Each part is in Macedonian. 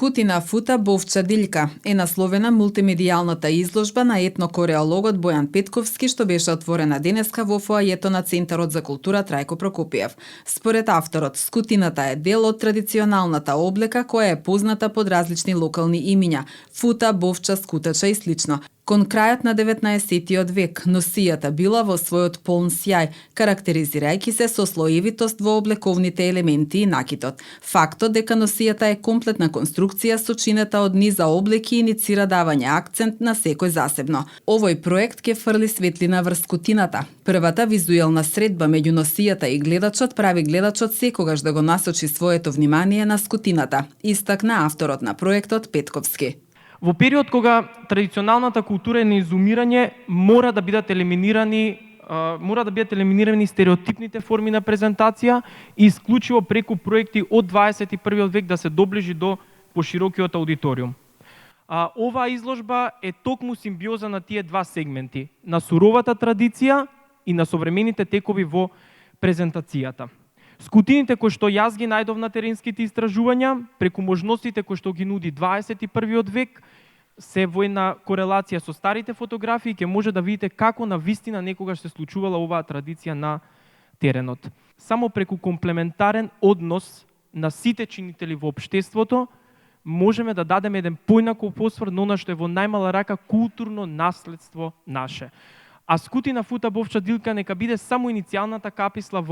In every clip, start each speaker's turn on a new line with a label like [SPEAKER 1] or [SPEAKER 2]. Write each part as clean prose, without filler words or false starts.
[SPEAKER 1] Скутина фута бовча дилјка е насловена мултимедијалната изложба на етнокореологот Бојан Петковски, што беше отворена денеска во фоајето на Центарот за култура Трајко Прокопиев. Според авторот, скутината е дел од традиционалната облека која е позната под различни локални имиња – фута, бовча, скутача и слично. Кон крајот на 19 век носијата била во својот полн сјај, карактеризирајќи се со слоевитост во облековните елементи и накитот. Фактот дека носијата е комплетна конструкција сочинета од низа облеки иницира давање акцент на секој засебно. Овој проект ќе фрли светлина врз скутината. Првата визуелна средба меѓу носијата и гледачот прави гледачот секогаш да го насочи своето внимание на скутината, истакна авторот на проектот Петковски.
[SPEAKER 2] Во период кога традиционалната култура е на изумирање, мора да бидат елиминирани стереотипните форми на презентација и исклучиво преку проекти од 21 век да се доближи до поширокиот аудиториум. Оваа изложба е токму симбиоза на тие два сегменти, на суровата традиција и на современите текови во презентацијата. Скутините кои што јас ги најдов на теренските истражувања, преку можностите кои што ги нуди 21 век, се во една корелација со старите фотографии, ќе може да видите како на вистина некогаш се случувала оваа традиција на теренот. Само преку комплементарен однос на сите чинители во општеството, можеме да дадеме еден поинаков осврт на она што е во најмала рака културно наследство наше. А скутина фута бовча дилка нека биде само иницијалната каписла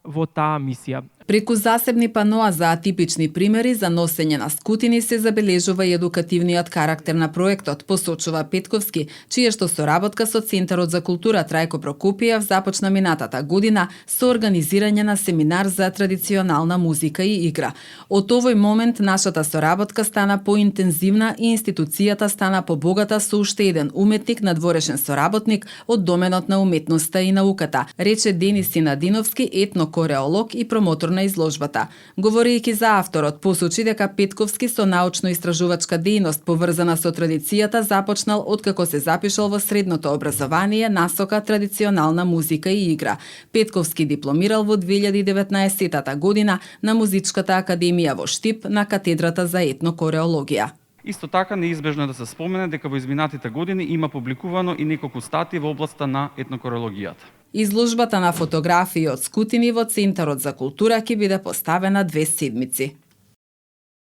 [SPEAKER 2] во таа мисија.
[SPEAKER 1] Преку засебни паноа за атипични примери за носење на скутини се забележува и едукативниот карактер на проектот, посочува Петковски, чија што соработка со Центарот за култура Трајко Прокопиев започна минатата година со организирање на семинар за традиционална музика и игра. Од овој момент нашата соработка стана поинтензивна и институцијата стана побогата со уште еден уметник, надворешен соработник од доменот на уметноста и науката, рече Денис Синадиновски, етнокореолог и промотор на изложбата. Говорејќи за авторот, посочи дека Петковски со научно-истражувачка дејност поврзана со традицијата започнал откако се запишал во средното образование насока традиционална музика и игра. Петковски дипломирал во 2019 година на Музичката академија во Штип на катедрата за етнокореологија.
[SPEAKER 3] Исто така неизбежно е да се спомене дека во изминатите години има публикувано и неколку статии во областа на етнокореологијата.
[SPEAKER 1] Изложбата на фотографии од скутини во Центарот за култура ќе биде поставена 2 седмици.